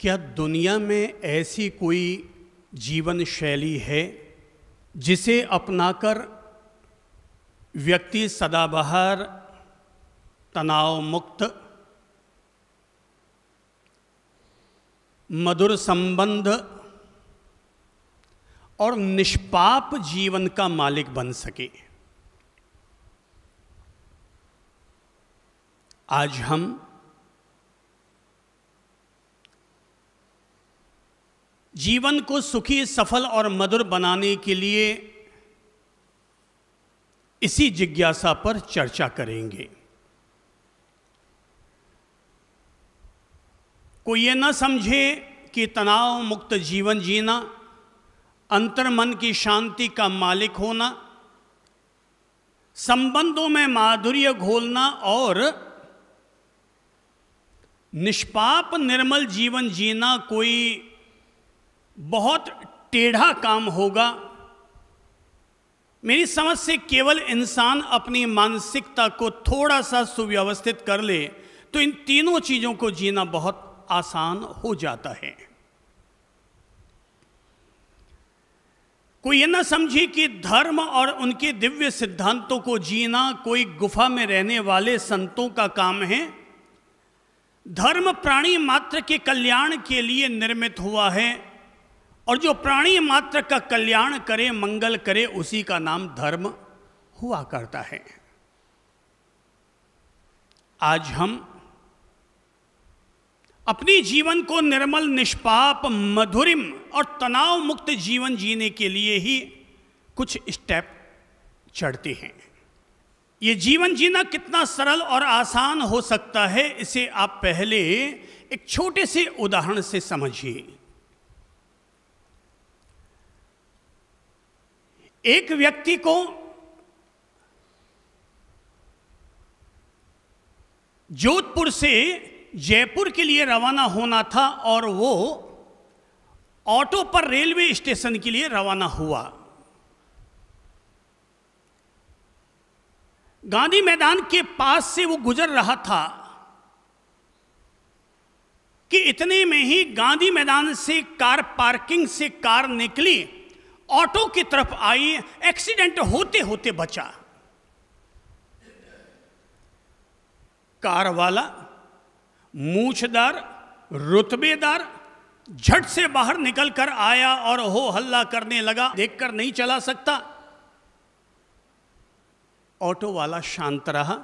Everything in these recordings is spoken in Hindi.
क्या दुनिया में ऐसी कोई जीवन शैली है जिसे अपनाकर व्यक्ति सदाबहार, तनाव मुक्त, मधुर संबंध और निष्पाप जीवन का मालिक बन सके? आज हम जीवन को सुखी, सफल और मधुर बनाने के लिए इसी जिज्ञासा पर चर्चा करेंगे। कोई ये न समझे कि तनाव मुक्त जीवन जीना, अंतर्मन की शांति का मालिक होना, संबंधों में माधुर्य घोलना और निष्पाप निर्मल जीवन जीना कोई बहुत टेढ़ा काम होगा। मेरी समझ से केवल इंसान अपनी मानसिकता को थोड़ा सा सुव्यवस्थित कर ले तो इन तीनों चीजों को जीना बहुत आसान हो जाता है। कोई ये ना समझे कि धर्म और उनके दिव्य सिद्धांतों को जीना कोई गुफा में रहने वाले संतों का काम है। धर्म प्राणी मात्र के कल्याण के लिए निर्मित हुआ है और जो प्राणी मात्र का कल्याण करे, मंगल करे, उसी का नाम धर्म हुआ करता है। आज हम अपनी जीवन को निर्मल, निष्पाप, मधुरिम और तनाव मुक्त जीवन जीने के लिए ही कुछ स्टेप चढ़ते हैं। ये जीवन जीना कितना सरल और आसान हो सकता है, इसे आप पहले एक छोटे से उदाहरण से समझिए। एक व्यक्ति को जोधपुर से जयपुर के लिए रवाना होना था और वो ऑटो पर रेलवे स्टेशन के लिए रवाना हुआ। गांधी मैदान के पास से वो गुजर रहा था कि इतने में ही गांधी मैदान से कार पार्किंग से कार निकली, ऑटो की तरफ आई, एक्सीडेंट होते होते बचा। कार वाला मूछदार, रुतबेदार झट से बाहर निकल कर आया और हो हल्ला करने लगा, देखकर नहीं चला सकता। ऑटो वाला शांत रहा,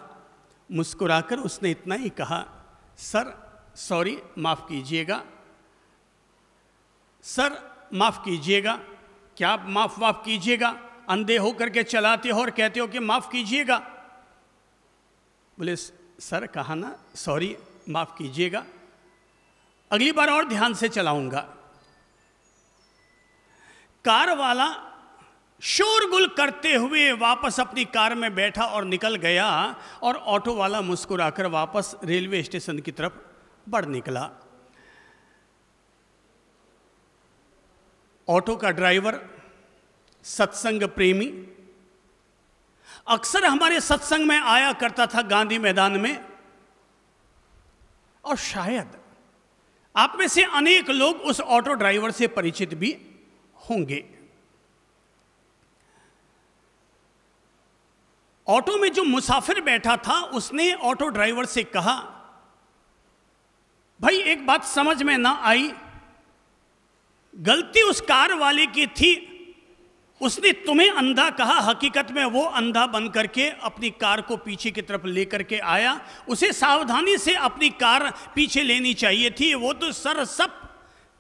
मुस्कुराकर उसने इतना ही कहा, सर सॉरी, माफ कीजिएगा, सर माफ कीजिएगा। क्या आप माफ कीजिएगा? अंधे होकर के चलाते हो और कहते हो कि माफ कीजिएगा। बोले सर कहा ना, सॉरी, माफ कीजिएगा, अगली बार और ध्यान से चलाऊंगा। कार वाला शोरगुल करते हुए वापस अपनी कार में बैठा और निकल गया और ऑटो वाला मुस्कुराकर वापस रेलवे स्टेशन की तरफ बढ़ निकला। ऑटो का ड्राइवर सत्संग प्रेमी अक्सर हमारे सत्संग में आया करता था गांधी मैदान में, और शायद आप में से अनेक लोग उस ऑटो ड्राइवर से परिचित भी होंगे। ऑटो में जो मुसाफिर बैठा था उसने ऑटो ड्राइवर से कहा, भाई एक बात समझ में ना आई, गलती उस कार वाले की थी, उसने तुम्हें अंधा कहा, हकीकत में वो अंधा बन करके अपनी कार को पीछे की तरफ लेकर के आया। उसे सावधानी से अपनी कार पीछे लेनी चाहिए थी, वो तो सरसप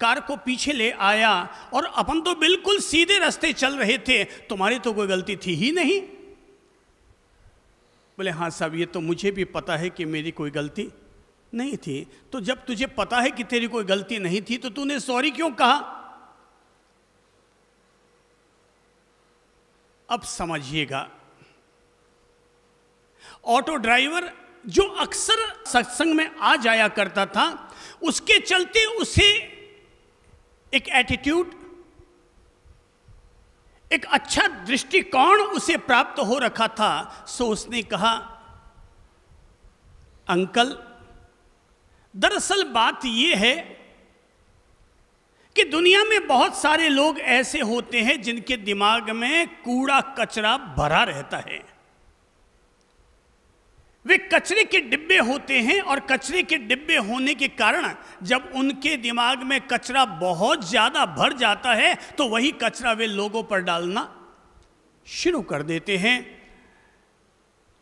कार को पीछे ले आया और अपन तो बिल्कुल सीधे रास्ते चल रहे थे, तुम्हारी तो कोई गलती थी ही नहीं। बोले हाँ साहब, ये तो मुझे भी पता है कि मेरी कोई गलती नहीं थी। तो जब तुझे पता है कि तेरी कोई गलती नहीं थी तो तूने सॉरी क्यों कहा? अब समझिएगा, ऑटो ड्राइवर जो अक्सर सत्संग में आ जाया करता था, उसके चलते उसे एक एटीट्यूड, एक अच्छा दृष्टिकोण उसे प्राप्त हो रखा था। सो उसने कहा, अंकल दरअसल बात यह है कि दुनिया में बहुत सारे लोग ऐसे होते हैं जिनके दिमाग में कूड़ा कचरा भरा रहता है। वे कचरे के डिब्बे होते हैं और कचरे के डिब्बे होने के कारण जब उनके दिमाग में कचरा बहुत ज्यादा भर जाता है तो वही कचरा वे लोगों पर डालना शुरू कर देते हैं।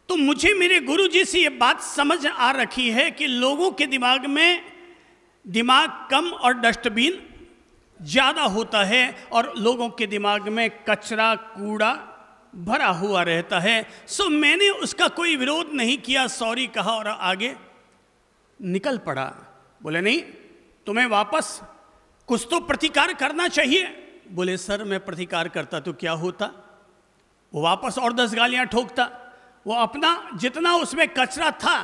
तो मुझे मेरे गुरुजी से ये बात समझ आ रखी है कि लोगों के दिमाग में दिमाग कम और डस्टबिन ज़्यादा होता है और लोगों के दिमाग में कचरा कूड़ा भरा हुआ रहता है। सो मैंने उसका कोई विरोध नहीं किया, सॉरी कहा और आगे निकल पड़ा। बोले नहीं, तुम्हें वापस कुछ तो प्रतिकार करना चाहिए। बोले सर मैं प्रतिकार करता तो क्या होता? वो वापस और 10 गालियां ठोकता। वो अपना जितना उसमें कचरा था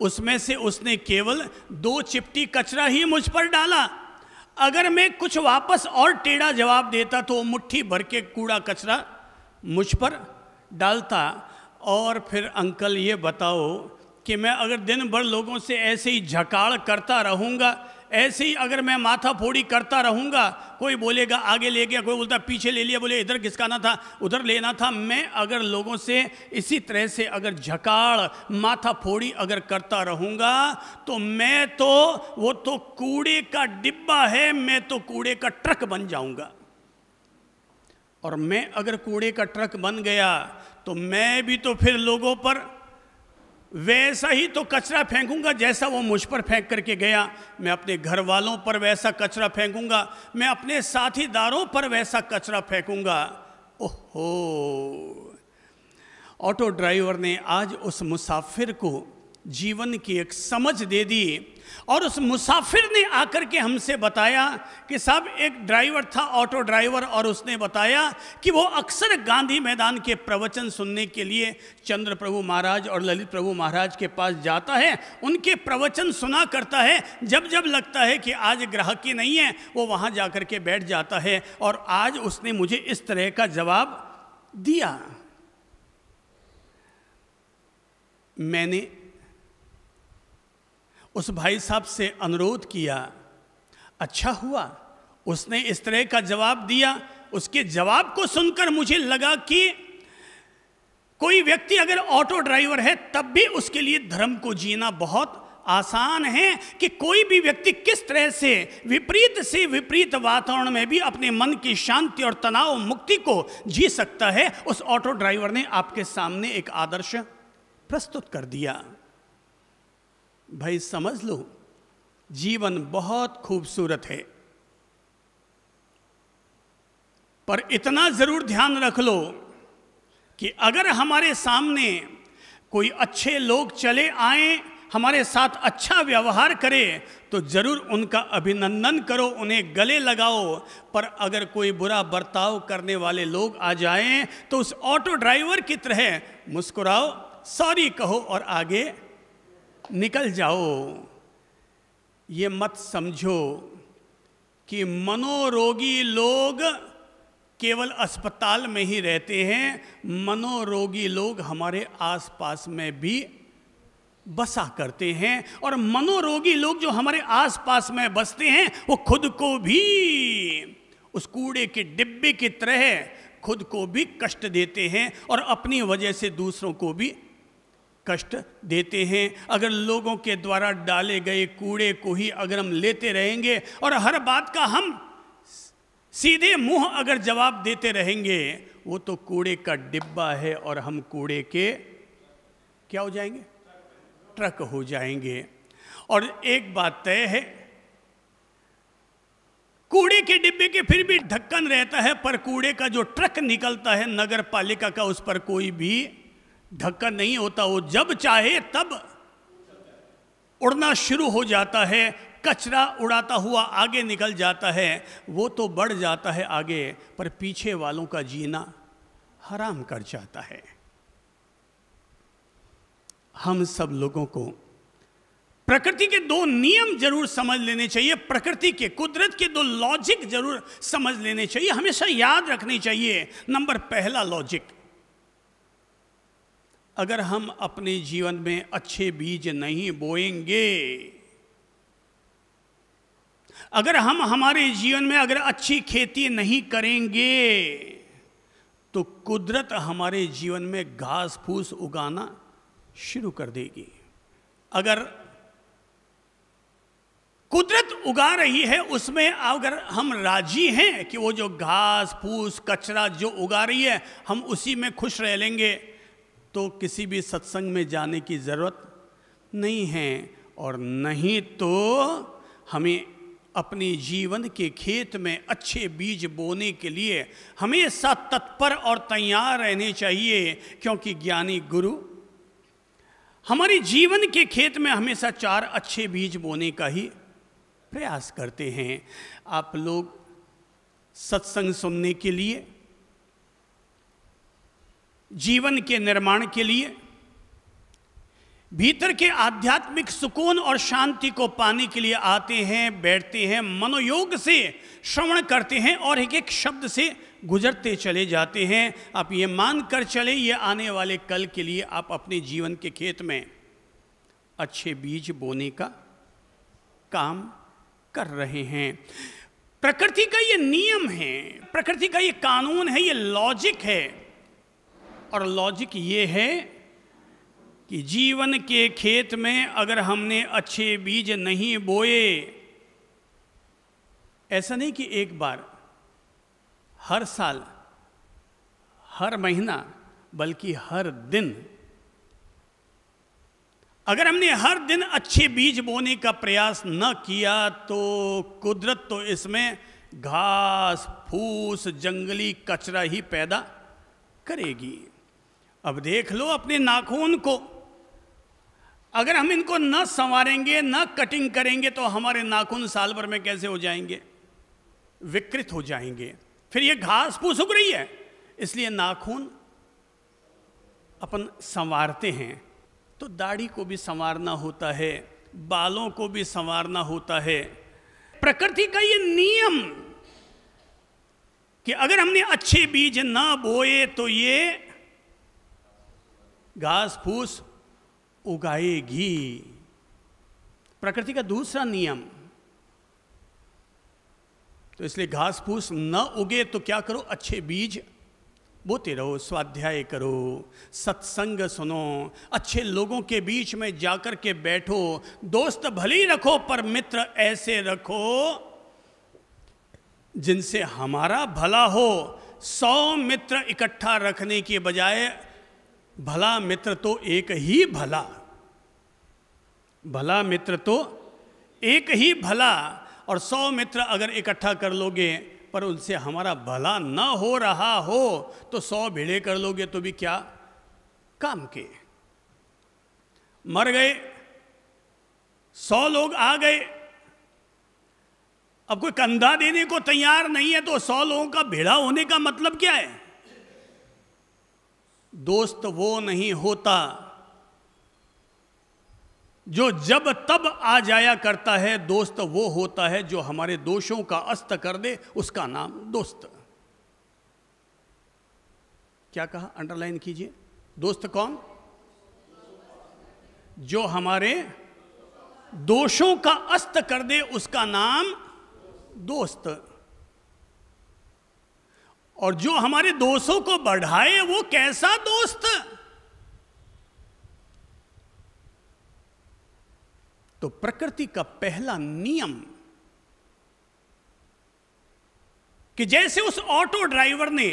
उसमें से उसने केवल 2 चिपटी कचरा ही मुझ पर डाला। अगर मैं कुछ वापस और टेढ़ा जवाब देता तो वो मुट्ठी भर के कूड़ा कचरा मुझ पर डालता। और फिर अंकल ये बताओ कि मैं अगर दिन भर लोगों से ऐसे ही झकाड़ करता रहूँगा, ऐसे ही अगर मैं माथा फोड़ी करता रहूँगा, कोई बोलेगा आगे ले गया, कोई बोलता पीछे ले लिया, बोले इधर खिसकाना था उधर लेना था। मैं अगर लोगों से इसी तरह से अगर झकाड़ माथा फोड़ी अगर करता रहूँगा तो मैं तो वो तो कूड़े का डिब्बा है, मैं तो कूड़े का ट्रक बन जाऊँगा। और मैं अगर कूड़े का ट्रक बन गया तो मैं भी तो फिर लोगों पर वैसा ही तो कचरा फेंकूंगा जैसा वो मुझ पर फेंक करके गया। मैं अपने घर वालों पर वैसा कचरा फेंकूंगा, मैं अपने साथीदारों पर वैसा कचरा फेंकूंगा। ओहो, ऑटो ड्राइवर ने आज उस मुसाफिर को जीवन की एक समझ दे दी। और उस मुसाफिर ने आकर के हमसे बताया कि साहब एक ड्राइवर था, ऑटो ड्राइवर, और उसने बताया कि वो अक्सर गांधी मैदान के प्रवचन सुनने के लिए चंद्र प्रभु महाराज और ललित प्रभु महाराज के पास जाता है, उनके प्रवचन सुना करता है। जब जब लगता है कि आज ग्राहकी नहीं है वो वहाँ जाकर के बैठ जाता है। और आज उसने मुझे इस तरह का जवाब दिया। मैंने उस भाई साहब से अनुरोध किया, अच्छा हुआ उसने इस तरह का जवाब दिया। उसके जवाब को सुनकर मुझे लगा कि कोई व्यक्ति अगर ऑटो ड्राइवर है तब भी उसके लिए धर्म को जीना बहुत आसान है कि कोई भी व्यक्ति किस तरह से विपरीत वातावरण में भी अपने मन की शांति और तनाव मुक्ति को जी सकता है। उस ऑटो ड्राइवर ने आपके सामने एक आदर्श प्रस्तुत कर दिया। भाई समझ लो, जीवन बहुत खूबसूरत है, पर इतना जरूर ध्यान रख लो कि अगर हमारे सामने कोई अच्छे लोग चले आए, हमारे साथ अच्छा व्यवहार करे तो जरूर उनका अभिनंदन करो, उन्हें गले लगाओ। पर अगर कोई बुरा बर्ताव करने वाले लोग आ जाएं तो उस ऑटो ड्राइवर की तरह मुस्कुराओ, सॉरी कहो और आगे निकल जाओ। ये मत समझो कि मनोरोगी लोग केवल अस्पताल में ही रहते हैं, मनोरोगी लोग हमारे आसपास में भी बसा करते हैं। और मनोरोगी लोग जो हमारे आसपास में बसते हैं वो खुद को भी उस कूड़े के डिब्बे की तरह खुद को भी कष्ट देते हैं और अपनी वजह से दूसरों को भी कष्ट देते हैं। अगर लोगों के द्वारा डाले गए कूड़े को ही अगर हम लेते रहेंगे और हर बात का हम सीधे मुंह अगर जवाब देते रहेंगे, वो तो कूड़े का डिब्बा है और हम कूड़े के क्या हो जाएंगे? ट्रक हो जाएंगे। और एक बात तय है, कूड़े के डिब्बे के फिर भी ढक्कन रहता है, पर कूड़े का जो ट्रक निकलता है नगर पालिका का, उस पर कोई भी ढक्कन नहीं होता। वो जब चाहे तब उड़ना शुरू हो जाता है, कचरा उड़ाता हुआ आगे निकल जाता है। वो तो बढ़ जाता है आगे, पर पीछे वालों का जीना हराम कर जाता है। हम सब लोगों को प्रकृति के 2 नियम जरूर समझ लेने चाहिए, प्रकृति के, कुदरत के 2 लॉजिक जरूर समझ लेने चाहिए, हमेशा याद रखनी चाहिए। नंबर पहला लॉजिक, अगर हम अपने जीवन में अच्छे बीज नहीं बोएंगे, अगर हम हमारे जीवन में अगर अच्छी खेती नहीं करेंगे तो कुदरत हमारे जीवन में घास फूस उगाना शुरू कर देगी। अगर कुदरत उगा रही है उसमें अगर हम राजी हैं कि वो जो घास फूस कचरा जो उगा रही है हम उसी में खुश रह लेंगे तो किसी भी सत्संग में जाने की ज़रूरत नहीं है। और नहीं तो हमें अपने जीवन के खेत में अच्छे बीज बोने के लिए हमेशा तत्पर और तैयार रहने चाहिए, क्योंकि ज्ञानी गुरु हमारे जीवन के खेत में हमेशा 4 अच्छे बीज बोने का ही प्रयास करते हैं। आप लोग सत्संग सुनने के लिए, जीवन के निर्माण के लिए, भीतर के आध्यात्मिक सुकून और शांति को पाने के लिए आते हैं, बैठते हैं, मनोयोग से श्रवण करते हैं और एक एक शब्द से गुजरते चले जाते हैं। आप ये मान कर चले ये आने वाले कल के लिए आप अपने जीवन के खेत में अच्छे बीज बोने का काम कर रहे हैं। प्रकृति का ये नियम है, प्रकृति का ये कानून है, ये लॉजिक है। और लॉजिक ये है कि जीवन के खेत में अगर हमने अच्छे बीज नहीं बोए, ऐसा नहीं कि एक बार, हर साल, हर महीना, बल्कि हर दिन, अगर हमने हर दिन अच्छे बीज बोने का प्रयास न किया तो कुदरत तो इसमें घास फूस जंगली कचरा ही पैदा करेगी। अब देख लो अपने नाखून को, अगर हम इनको न संवारेंगे न कटिंग करेंगे तो हमारे नाखून साल भर में कैसे हो जाएंगे, विकृत हो जाएंगे। फिर ये घास फूस उग रही है, इसलिए नाखून अपन संवारते हैं। तो दाढ़ी को भी संवारना होता है, बालों को भी संवारना होता है। प्रकृति का ये नियम कि अगर हमने अच्छे बीज ना बोए तो ये घास फूस उगाएगी। प्रकृति का दूसरा नियम। तो इसलिए घास फूस न उगे तो क्या करो, अच्छे बीज बोते रहो, स्वाध्याय करो, सत्संग सुनो, अच्छे लोगों के बीच में जाकर के बैठो। दोस्त भले ही रखो पर मित्र ऐसे रखो जिनसे हमारा भला हो। 100 मित्र इकट्ठा रखने के बजाय भला मित्र तो एक ही भला, भला मित्र तो एक ही भला। और 100 मित्र अगर इकट्ठा कर लोगे पर उनसे हमारा भला न हो रहा हो तो 100 भिड़े कर लोगे तो भी क्या काम के। मर गए, 100 लोग आ गए, अब कोई कंधा देने को तैयार नहीं है तो 100 लोगों का भिड़ा होने का मतलब क्या है। दोस्त वो नहीं होता जो जब तब आ जाया करता है, दोस्त वो होता है जो हमारे दोषों का अस्त कर दे, उसका नाम दोस्त। क्या कहा, अंडरलाइन कीजिए। दोस्त कौन? जो हमारे दोषों का अस्त कर दे उसका नाम दोस्त। और जो हमारे दोषों को बढ़ाए वो कैसा दोस्त? तो प्रकृति का पहला नियम कि जैसे उस ऑटो ड्राइवर ने,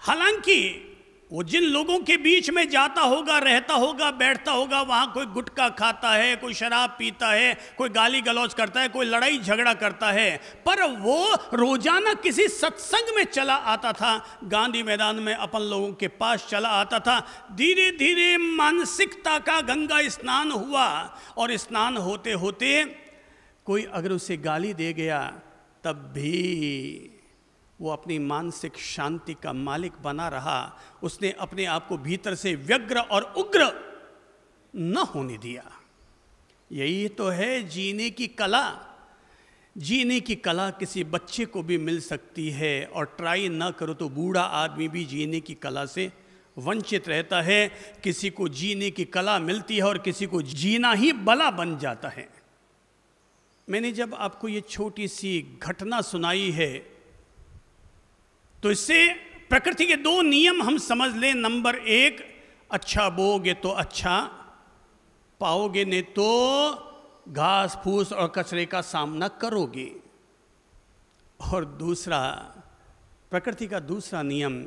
हालांकि वो जिन लोगों के बीच में जाता होगा, रहता होगा, बैठता होगा, वहां कोई गुटखा खाता है, कोई शराब पीता है, कोई गाली गलौज करता है, कोई लड़ाई झगड़ा करता है, पर वो रोजाना किसी सत्संग में चला आता था, गांधी मैदान में अपन लोगों के पास चला आता था। धीरे धीरे मानसिकता का गंगा स्नान हुआ और स्नान होते होते कोई अगर उसे गाली दे गया तब भी वो अपनी मानसिक शांति का मालिक बना रहा। उसने अपने आप को भीतर से व्यग्र और उग्र न होने दिया। यही तो है जीने की कला। जीने की कला किसी बच्चे को भी मिल सकती है और ट्राई ना करो तो बूढ़ा आदमी भी जीने की कला से वंचित रहता है। किसी को जीने की कला मिलती है और किसी को जीना ही बला बन जाता है। मैंने जब आपको ये छोटी सी घटना सुनाई है तो इससे प्रकृति के दो नियम हम समझ लें। नंबर एक, अच्छा बोओगे तो अच्छा पाओगे, नहीं तो घास फूस और कचरे का सामना करोगे। और दूसरा, प्रकृति का दूसरा नियम,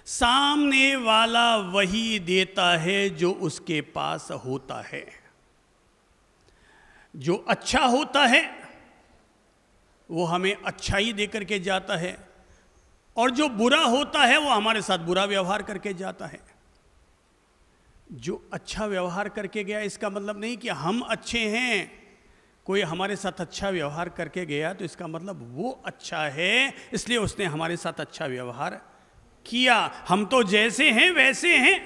सामने वाला वही देता है जो उसके पास होता है। जो अच्छा होता है वो हमें अच्छा ही दे करके जाता है, और जो बुरा होता है वो हमारे साथ बुरा व्यवहार करके जाता है। जो अच्छा व्यवहार करके गया इसका मतलब नहीं कि हम अच्छे हैं। कोई हमारे साथ अच्छा व्यवहार करके गया तो इसका मतलब वो अच्छा है, इसलिए उसने हमारे साथ अच्छा व्यवहार किया। हम तो जैसे हैं वैसे हैं।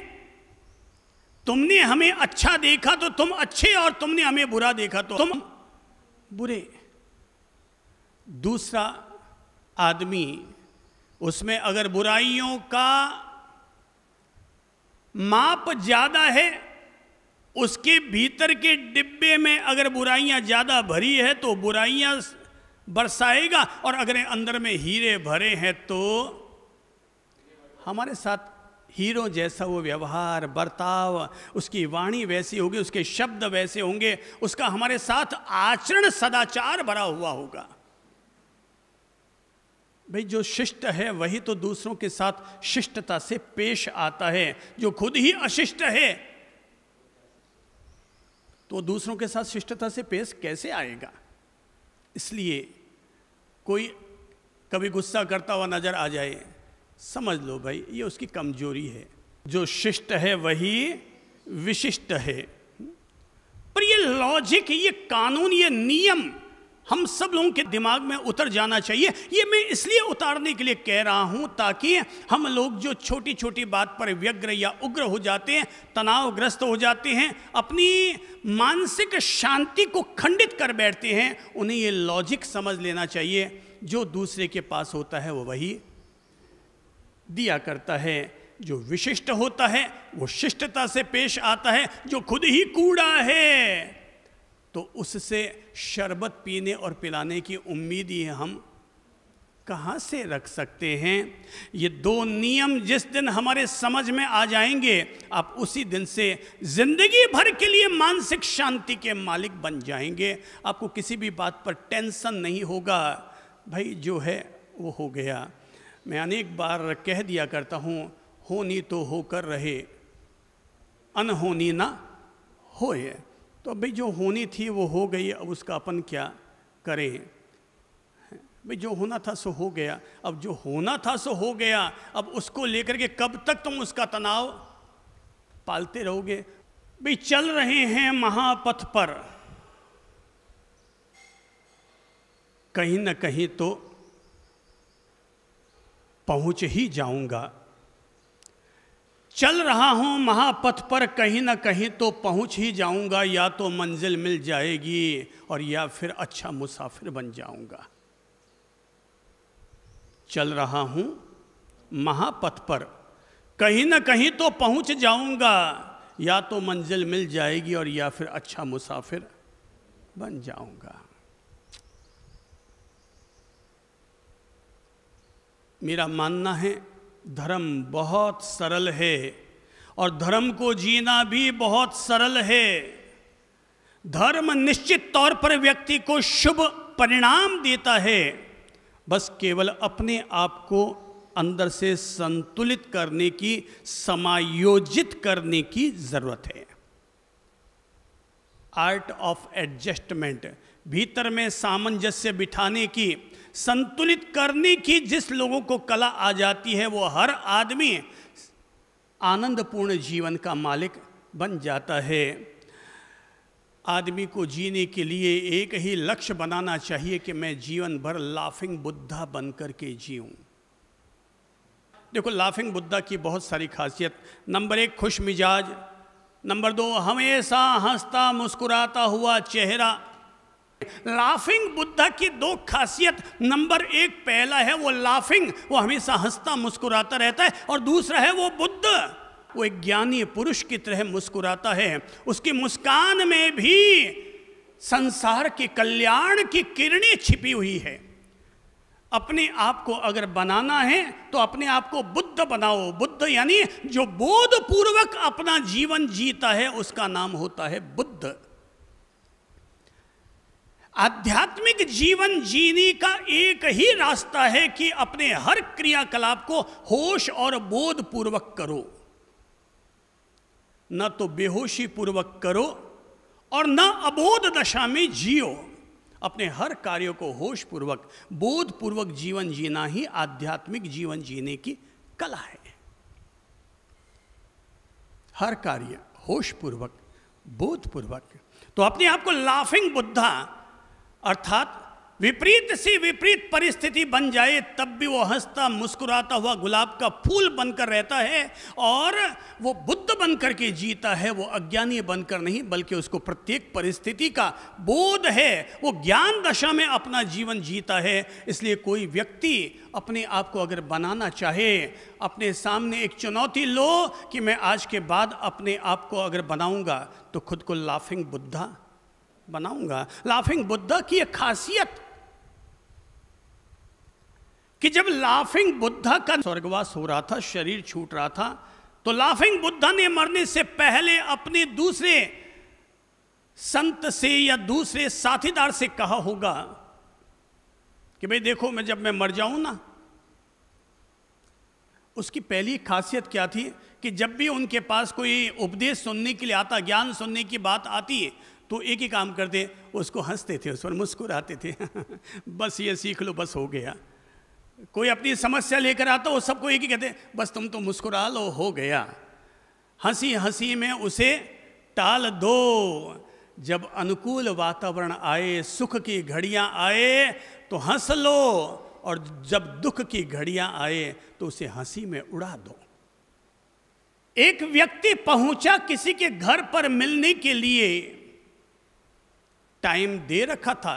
तुमने हमें अच्छा देखा तो तुम अच्छे, और तुमने हमें बुरा देखा तो तुम बुरे। दूसरा आदमी, उसमें अगर बुराइयों का माप ज्यादा है, उसके भीतर के डिब्बे में अगर बुराइयां ज्यादा भरी है तो बुराइयां बरसाएगा, और अगर अंदर में हीरे भरे हैं तो हमारे साथ हीरो जैसा वो व्यवहार बर्ताव, उसकी वाणी वैसी होगी, उसके शब्द वैसे होंगे, उसका हमारे साथ आचरण सदाचार भरा हुआ होगा। भाई जो शिष्ट है वही तो दूसरों के साथ शिष्टता से पेश आता है। जो खुद ही अशिष्ट है तो दूसरों के साथ शिष्टता से पेश कैसे आएगा? इसलिए कोई कभी गुस्सा करता हुआ नजर आ जाए, समझ लो भाई ये उसकी कमजोरी है। जो शिष्ट है वही विशिष्ट है। पर ये लॉजिक, ये कानून, ये नियम हम सब लोगों के दिमाग में उतर जाना चाहिए। ये मैं इसलिए उतारने के लिए कह रहा हूं ताकि हम लोग जो छोटी छोटी बात पर व्यग्र या उग्र हो जाते हैं, तनावग्रस्त हो जाते हैं, अपनी मानसिक शांति को खंडित कर बैठते हैं, उन्हें ये लॉजिक समझ लेना चाहिए। जो दूसरे के पास होता है वो वही दिया करता है। जो विशिष्ट होता है वो शिष्टता से पेश आता है। जो खुद ही कूड़ा है तो उससे शरबत पीने और पिलाने की उम्मीद ही हम कहाँ से रख सकते हैं? ये दो नियम जिस दिन हमारे समझ में आ जाएंगे, आप उसी दिन से जिंदगी भर के लिए मानसिक शांति के मालिक बन जाएंगे। आपको किसी भी बात पर टेंशन नहीं होगा। भाई जो है वो हो गया। मैं अनेक बार कह दिया करता हूँ, होनी तो होकर रहे, अनहोनी ना होए। तो भाई जो होनी थी वो हो गई, अब उसका अपन क्या करें? भाई जो होना था सो हो गया। अब जो होना था सो हो गया, अब उसको लेकर के कब तक तुम उसका तनाव पालते रहोगे? भाई चल रहे हैं महापथ पर, कहीं ना कहीं तो पहुंच ही जाऊंगा। चल रहा हूं महापथ पर, कहीं ना कहीं तो पहुंच ही जाऊंगा। या तो मंजिल मिल जाएगी और या फिर अच्छा मुसाफिर बन जाऊंगा। चल रहा हूं महापथ पर, कहीं ना कहीं तो पहुंच जाऊंगा। या तो मंजिल मिल जाएगी और या फिर अच्छा मुसाफिर बन जाऊंगा। मेरा मानना है धर्म बहुत सरल है और धर्म को जीना भी बहुत सरल है। धर्म निश्चित तौर पर व्यक्ति को शुभ परिणाम देता है, बस केवल अपने आप को अंदर से संतुलित करने की, समायोजित करने की जरूरत है। आर्ट ऑफ एडजस्टमेंट, भीतर में सामंजस्य बिठाने की, संतुलित करने की जिस लोगों को कला आ जाती है वो हर आदमी आनंदपूर्ण जीवन का मालिक बन जाता है। आदमी को जीने के लिए एक ही लक्ष्य बनाना चाहिए कि मैं जीवन भर लाफिंग बुद्धा बनकर के जीऊं। देखो लाफिंग बुद्धा की बहुत सारी खासियत। नंबर 1 खुश मिजाज, नंबर 2 हमेशा हंसता मुस्कुराता हुआ चेहरा। लाफिंग बुद्धा की 2 खासियत, नंबर 1 पहला है वो लाफिंग, वो हमेशा हंसता मुस्कुराता रहता है, और दूसरा है वो बुद्ध, वो एक ज्ञानी पुरुष की तरह मुस्कुराता है। उसकी मुस्कान में भी संसार के कल्याण की किरणें छिपी हुई है। अपने आप को अगर बनाना है तो अपने आप को बुद्ध बनाओ। बुद्ध यानी जो बोध पूर्वक अपना जीवन जीता है उसका नाम होता है बुद्ध। आध्यात्मिक जीवन जीने का एक ही रास्ता है कि अपने हर क्रियाकलाप को होश और बोध पूर्वक करो, न तो बेहोशी पूर्वक करो और न अबोध दशा में जियो। अपने हर कार्य को होश पूर्वक बोध पूर्वक जीवन जीना ही आध्यात्मिक जीवन जीने की कला है। हर कार्य होश पूर्वक बोध पूर्वक। तो अपने आप को लाफिंग बुद्धा अर्थात विपरीत से विपरीत परिस्थिति बन जाए तब भी वो हंसता मुस्कुराता हुआ गुलाब का फूल बनकर रहता है और वो बुद्ध बनकर के जीता है। वो अज्ञानी बनकर नहीं, बल्कि उसको प्रत्येक परिस्थिति का बोध है, वो ज्ञान दशा में अपना जीवन जीता है। इसलिए कोई व्यक्ति अपने आप को अगर बनाना चाहे, अपने सामने एक चुनौती लो कि मैं आज के बाद अपने आप को अगर बनाऊंगा तो खुद को लाफिंग बुद्धा बनाऊंगा। लाफिंग बुद्धा की एक खासियत कि जब लाफिंग बुद्धा का स्वर्गवास हो रहा था, शरीर छूट रहा था, तो लाफिंग बुद्धा ने मरने से पहले अपने दूसरे संत से या दूसरे साथीदार से कहा होगा कि भाई देखो, मैं जब मैं मर जाऊं ना। उसकी पहली खासियत क्या थी कि जब भी उनके पास कोई उपदेश सुनने के लिए आता, ज्ञान सुनने की बात आती, तो एक ही काम करते, उसको हंसते थे, उस पर मुस्कुराते थे बस ये सीख लो, बस हो गया। कोई अपनी समस्या लेकर आता, वो सबको एक ही कहते, बस तुम तो मुस्कुरा लो, हो गया। हंसी हंसी में उसे टाल दो। जब अनुकूल वातावरण आए, सुख की घड़ियां आए तो हंस लो, और जब दुख की घड़ियां आए तो उसे हंसी में उड़ा दो। एक व्यक्ति पहुंचा किसी के घर पर मिलने के लिए, टाइम दे रखा था,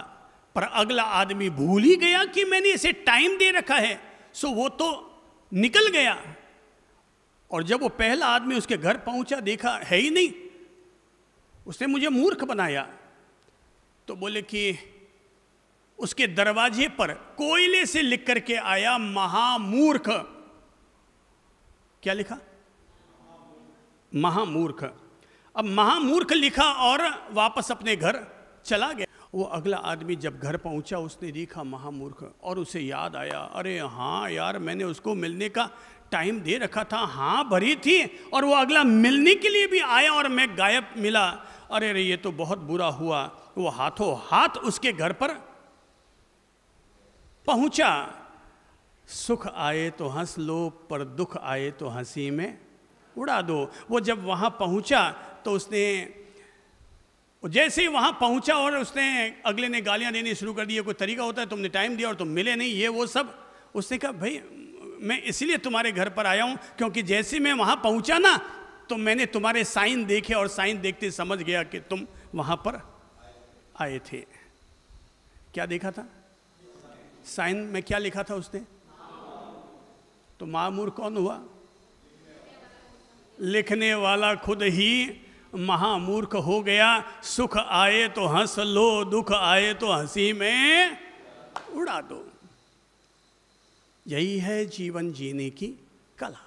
पर अगला आदमी भूल ही गया कि मैंने इसे टाइम दे रखा है, सो वो तो निकल गया। और जब वो पहला आदमी उसके घर पहुंचा, देखा है ही नहीं, उसने मुझे मूर्ख बनाया। तो बोले कि उसके दरवाजे पर कोयले से लिख करके आया, महामूर्ख। क्या लिखा? महामूर्ख। अब महामूर्ख लिखा और वापस अपने घर चला गया। वो अगला आदमी जब घर पहुंचा, उसने देखा महामूर्ख, और उसे याद आया, अरे हाँ यार, मैंने उसको मिलने का टाइम दे रखा था, हाँ भरी थी, और वो अगला मिलने के लिए भी आया और मैं गायब मिला। अरे रे, ये तो बहुत बुरा हुआ। वो हाथों हाथ उसके घर पर पहुंचा। सुख आए तो हंस लो, पर दुख आए तो हंसी में उड़ा दो। वो जब वहां पहुंचा तो उसने, जैसे ही वहां पहुंचा और उसने, अगले ने गालियां देनी शुरू कर दी, कोई तरीका होता है, तुमने टाइम दिया और तुम मिले नहीं, ये वो सब। उसने कहा, भाई मैं इसलिए तुम्हारे घर पर आया हूं क्योंकि जैसे मैं वहां पहुंचा ना, तो मैंने तुम्हारे साइन देखे और साइन देखते समझ गया कि तुम वहां पर आए थे। क्या देखा था? साइन में क्या लिखा था उसने? तो महामूर्ख कौन हुआ? लिखने वाला खुद ही महामूर्ख हो गया। सुख आए तो हंस लो, दुख आए तो हंसी में उड़ा दो। यही है जीवन जीने की कला।